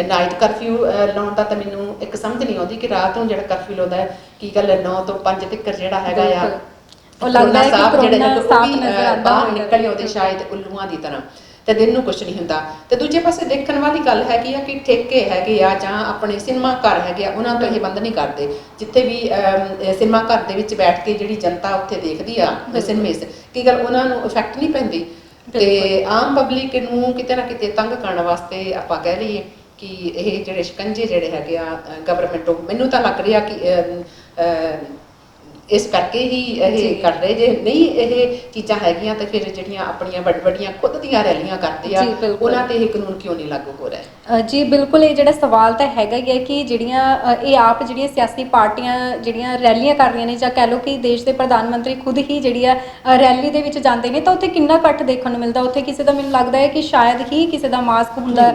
ਨਾਈਟ ਕਰਫਿਊ ਲਾਉਣ ਦਾ ਤਾਂ ਮੈਨੂੰ ਇੱਕ ਸਮਝ ਨਹੀਂ ਆਉਂਦੀ ਕਿ ਰਾਤ ਨੂੰ ਜਿਹੜਾ ਕਰਫਿਊ ਲਾਉਂਦਾ ਹੈ ਕੀ ਗੱਲ 9 ਤੋਂ 5 ਤੱਕ ਜਿਹੜਾ ਹੈਗਾ ਆ, ਉਹ ਲੱਗਦਾ ਹੈ ਕਿ ਕਰੋਨਾ ਸਾਫ਼ ਨਜ਼ਰ ਆਉਂਦਾ, ਬਾਹਰ ਨਿਕਲ ਆਉਂਦੇ ਸ਼ਾਇਦ ਉੱਲੂਆਂ ਦੀ ਤਰ੍ਹਾਂ, ਤੇ ਦਿਨ ਨੂੰ ਕੁਛ ਨਹੀਂ ਹੁੰਦਾ। ਤੇ ਦੂਜੇ ਪਾਸੇ ਦੇਖਣ ਵਾਲੀ ਗੱਲ ਹੈਗੀ ਆ ਕਿ ਠੇਕੇ ਹੈਗੇ ਆ ਜਾਂ ਆਪਣੇ ਸਿਨੇਮਾ ਘਰ ਹੈਗੇ ਆ, ਉਹਨਾਂ ਤੋਂ ਇਹ ਬੰਦ ਨਹੀਂ ਕਰਦੇ। ਜਿੱਥੇ ਵੀ ਸਿਨੇਮਾ ਘਰ ਦੇ ਵਿੱਚ ਬੈਠ ਕੇ ਜਿਹੜੀ ਜਨਤਾ ਉੱਥੇ ਦੇਖਦੀ ਆ ਸਿਨੇਮੇਸ, ਕੀ ਗੱਲ ਉਹਨਾਂ ਨੂੰ ਇਫੈਕਟ ਨਹੀਂ ਪੈਂਦੀ। ਤੇ ਆਮ ਪਬਲਿਕ ਨੂੰ ਕਿਤੇ ਨਾ ਕਿਤੇ ਤੰਗ ਕਰਨ ਵਾਸਤੇ ਆਪਾਂ ਕਹਿ ਲਈਏ ਕਿ ਇਹ ਜਿਹੜੇ ਸ਼ਿਕੰਜੇ ਜਿਹੜੇ ਹੈਗੇ ਆ ਗਵਰਨਮੈਂਟ, ਮੈਨੂੰ ਤਾਂ ਲੱਗ ਰਿਹਾ ਕਿ ਇਸ ਕਰਕੇ ਹੀ ਇਹ ਕਰ ਰਹੇ। ਜੇ ਨਹੀਂ ਇਹ ਚੀਜ਼ਾਂ ਹੈਗੀਆਂ ਤਾਂ ਫਿਰ ਜਿਹੜੀਆਂ ਆਪਣੀਆਂ ਵੱਡੀਆਂ ਖੁਦ ਦੀਆਂ ਰੈਲੀਆਂ ਕਰਦੇ ਆ, ਉਹਨਾਂ ਤੇ ਇਹ ਕਾਨੂੰਨ ਕਿਉਂ ਨਹੀਂ ਲਾਗੂ ਹੋ ਰਿਹਾ? ਜੀ ਬਿਲਕੁਲ, ਇਹ ਜਿਹੜਾ ਸਵਾਲ ਤਾਂ ਹੈਗਾ ਹੀ ਹੈ ਕਿ ਜਿਹੜੀਆਂ ਇਹ ਆਪ ਜਿਹੜੀਆਂ ਸਿਆਸੀ ਪਾਰਟੀਆਂ ਜਿਹੜੀਆਂ ਰੈਲੀਆਂ ਕਰ ਰਹੀਆਂ ਨੇ, ਜਾਂ ਕਹਿ ਲਓ ਕਿ ਦੇਸ਼ ਦੇ ਪ੍ਰਧਾਨ ਮੰਤਰੀ ਖੁਦ ਹੀ ਜਿਹੜੀ ਆ ਰੈਲੀ ਦੇ ਵਿੱਚ ਜਾਂਦੇ ਨੇ, ਤਾਂ ਉੱਥੇ ਕਿੰਨਾ ਇਕੱਠ ਦੇਖਣ ਨੂੰ ਮਿਲਦਾ। ਉੱਥੇ ਕਿਸੇ ਦਾ ਮੈਨੂੰ ਲੱਗਦਾ ਹੈ ਕਿ ਸ਼ਾਇਦ ਹੀ ਕਿਸੇ ਦਾ ਮਾਸਕ ਹੁੰਦਾ।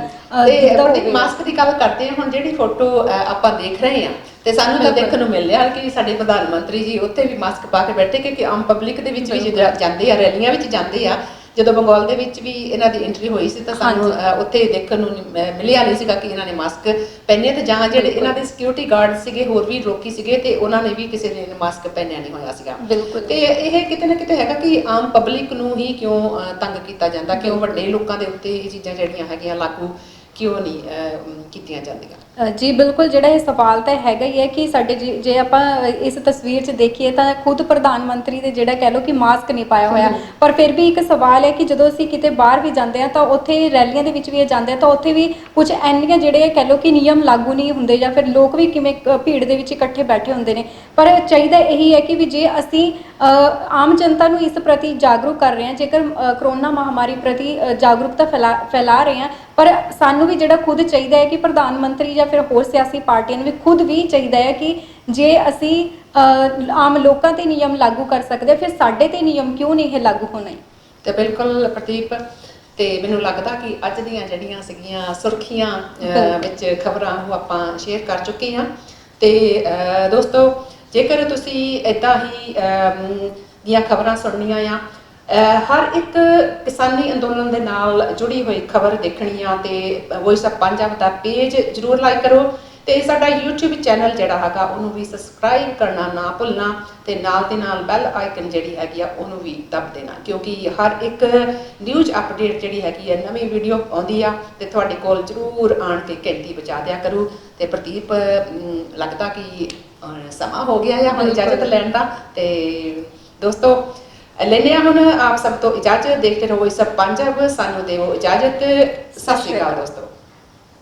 ਮਾਸਕ ਦੀ ਗੱਲ ਕਰਦੇ ਆ, ਹੁਣ ਜਿਹੜੀ ਫੋਟੋ ਆਪਾਂ ਦੇਖ ਰਹੇ ਆ ਤੇ ਸਾਨੂੰ ਤਾਂ ਦੇਖਣ ਨੂੰ ਮਿਲ ਰਿਹਾ ਕਿ ਸਾਡੇ ਪ੍ਰਧਾਨ ਮੰਤਰੀ ਜੀ ਉੱਥੇ ਵੀ ਮਾਸਕ ਪਾ ਕੇ ਬੈਠੇ, ਕਿਉਂਕਿ ਆਮ ਪਬਲਿਕ ਦੇ ਵਿੱਚ ਵੀ ਜਾਂਦੇ ਆ, ਰੈਲੀਆਂ ਵਿੱਚ ਜਾਂਦੇ ਆ। ਜਦੋਂ ਬੰਗਾਲ ਦੇ ਵਿੱਚ ਵੀ ਇਹਨਾਂ ਦੀ ਐਂਟਰੀ ਹੋਈ ਸੀ ਤਾਂ ਸਾਨੂੰ ਉੱਥੇ ਦੇਖਣ ਨੂੰ ਮਿਲਿਆ ਨਹੀਂ ਸੀਗਾ ਕਿ ਇਹਨਾਂ ਨੇ ਮਾਸਕ ਪਹਿਨੇ, ਤੇ ਜਾਂ ਜਿਹੜੇ ਇਹਨਾਂ ਦੇ ਸਿਕਿਉਰਿਟੀ ਗਾਰਡ ਸੀਗੇ ਹੋਰ ਵੀ ਲੋਕੀ ਸੀਗੇ ਤੇ ਉਹਨਾਂ ਨੇ ਵੀ ਕਿਸੇ ਨੇ ਮਾਸਕ ਪਹਿਨਿਆ ਨਹੀਂ ਹੋਇਆ ਸੀਗਾ। ਤੇ ਇਹ ਕਿਤੇ ਨਾ ਕਿਤੇ ਹੈਗਾ ਕਿ ਆਮ ਪਬਲਿਕ ਨੂੰ ਹੀ ਕਿਉਂ ਤੰਗ ਕੀਤਾ ਜਾਂਦਾ, ਕਿਉਂ ਵੱਡੇ ਲੋਕਾਂ ਦੇ ਉੱਤੇ ਇਹ ਚੀਜ਼ਾਂ ਜਿਹੜੀਆਂ ਹੈਗੀਆਂ ਲਾਗੂ ਕਿਉਂ ਨਹੀਂ ਕੀਤੀਆਂ ਜਾਂਦੀਆਂ? ਜੀ ਬਿਲਕੁਲ, ਜਿਹੜਾ ਇਹ ਸਵਾਲ ਤਾਂ ਹੈਗਾ ਹੀ ਹੈ ਕਿ ਸਾਡੇ ਜੇ ਆਪਾਂ ਇਸ ਤਸਵੀਰ 'ਚ ਦੇਖੀਏ ਤਾਂ ਖੁਦ ਪ੍ਰਧਾਨ ਮੰਤਰੀ ਦੇ ਜਿਹੜਾ ਕਹਿ ਲਓ ਕਿ ਮਾਸਕ ਨਹੀਂ ਪਾਇਆ ਹੋਇਆ, ਪਰ ਫਿਰ ਵੀ ਇੱਕ ਸਵਾਲ ਹੈ ਕਿ ਜਦੋਂ ਅਸੀਂ ਕਿਤੇ ਬਾਹਰ ਵੀ ਜਾਂਦੇ ਹਾਂ ਤਾਂ ਉੱਥੇ ਰੈਲੀਆਂ ਦੇ ਵਿੱਚ ਵੀ ਜਾਂਦੇ ਹਾਂ ਤਾਂ ਉੱਥੇ ਵੀ ਕੁਝ ਇੰਨੀਆਂ ਜਿਹੜੇ ਕਹਿ ਲਓ ਕਿ ਨਿਯਮ ਲਾਗੂ ਨਹੀਂ ਹੁੰਦੇ, ਜਾਂ ਫਿਰ ਲੋਕ ਵੀ ਕਿਵੇਂ ਭੀੜ ਦੇ ਵਿੱਚ ਇਕੱਠੇ ਬੈਠੇ ਹੁੰਦੇ ਨੇ। ਪਰ ਚਾਹੀਦਾ ਇਹੀ ਹੈ ਕਿ ਵੀ ਜੇ ਅਸੀਂ ਆਮ ਜਨਤਾ ਨੂੰ ਇਸ ਪ੍ਰਤੀ ਜਾਗਰੂਕ ਕਰ ਰਹੇ ਹਾਂ, ਜੇਕਰ ਕਰੋਨਾ ਮਹਾਮਾਰੀ ਪ੍ਰਤੀ ਜਾਗਰੂਕਤਾ ਫੈਲਾ ਰਹੇ ਹਾਂ, ਪਰ ਸਾਨੂੰ ਵੀ ਜਿਹੜਾ ਖੁਦ ਚਾਹੀਦਾ ਹੈ ਕਿ ਪ੍ਰਧਾਨ ਮੰਤਰੀ ਜਾਂ ਫਿਰ ਹੋਰ ਸਿਆਸੀ ਪਾਰਟੀਆਂ ਨੂੰ ਵੀ ਖੁਦ ਵੀ ਚਾਹੀਦਾ ਹੈ ਕਿ ਜੇ ਅਸੀਂ ਆਮ ਲੋਕਾਂ ਤੇ ਨਿਯਮ ਲਾਗੂ ਕਰ ਸਕਦੇ, ਫਿਰ ਸਾਡੇ ਤੇ ਨਿਯਮ ਕਿਉਂ ਨਹੀਂ ਇਹ ਲਾਗੂ ਹੋਣੇ? ਤੇ ਬਿਲਕੁਲ ਪ੍ਰਦੀਪ, ਤੇ ਮੈਨੂੰ ਲੱਗਦਾ ਕਿ ਅੱਜ ਦੀਆਂ ਜਿਹੜੀਆਂ ਸੀਗੀਆਂ ਸੁਰਖੀਆਂ ਵਿੱਚ ਖਬਰਾਂ ਉਹ ਆਪਾਂ ਸ਼ੇਅਰ ਕਰ ਚੁੱਕੇ ਹਾਂ। ਤੇ ਦੋਸਤੋ, ਜੇਕਰ ਤੁਸੀਂ ਇੱਦਾਂ ਹੀ ਦੀਆਂ ਖਬਰਾਂ ਸੁਣਨੀਆਂ ਆ, ਹਰ ਇੱਕ ਕਿਸਾਨੀ ਅੰਦੋਲਨ ਦੇ ਨਾਲ ਜੁੜੀ ਹੋਈ ਖਬਰ ਦੇਖਣੀ ਆ ਤੇ voice of Punjab the page ਜ਼ਰੂਰ ਲਾਈਕ ਕਰੋ, ਤੇ ਸਾਡਾ YouTube ਚੈਨਲ ਜਿਹੜਾ ਹੈਗਾ ਉਹਨੂੰ ਵੀ ਸਬਸਕ੍ਰਾਈਬ ਕਰਨਾ ਨਾ ਭੁੱਲਣਾ, ਤੇ ਨਾਲ ਦੇ ਨਾਲ ਬੈਲ ਆਈਕਨ ਜਿਹੜੀ ਹੈਗੀ ਆ ਉਹਨੂੰ ਵੀ ਦਬ ਦੇਣਾ, ਕਿਉਂਕਿ ਹਰ ਇੱਕ ਨਿਊਜ਼ ਅਪਡੇਟ ਜਿਹੜੀ ਹੈਗੀ ਆ, ਨਵੀਂ ਵੀਡੀਓ ਆਉਂਦੀ ਆ ਤੇ ਤੁਹਾਡੇ ਕੋਲ ਜ਼ਰੂਰ ਆਣ ਕੇ ਘੰਟੀ ਵਜਾ ਦਿਆ ਕਰੂ। ਤੇ ਪ੍ਰਦੀਪ, ਲੱਗਦਾ ਕਿ ਸਮਾਂ ਹੋ ਗਿਆ ਆ ਹੁਣ ਇਜਾਜ਼ਤ ਲੈਣ ਦਾ, ਤੇ ਦੋਸਤੋ ਲੈਂਦੇ ਹਾਂ ਹੁਣ ਆਪ ਸਭ ਤੋਂ ਇਜਾਜ਼ਤ। ਦੇਖਦੇ ਰਹੋ ਵੌਇਸ ਆਫ ਪੰਜਾਬ, ਸਾਨੂੰ ਦਿਓ ਇਜਾਜ਼ਤ। ਸਤਿ ਸ਼੍ਰੀ ਅਕਾਲ ਦੋਸਤੋ।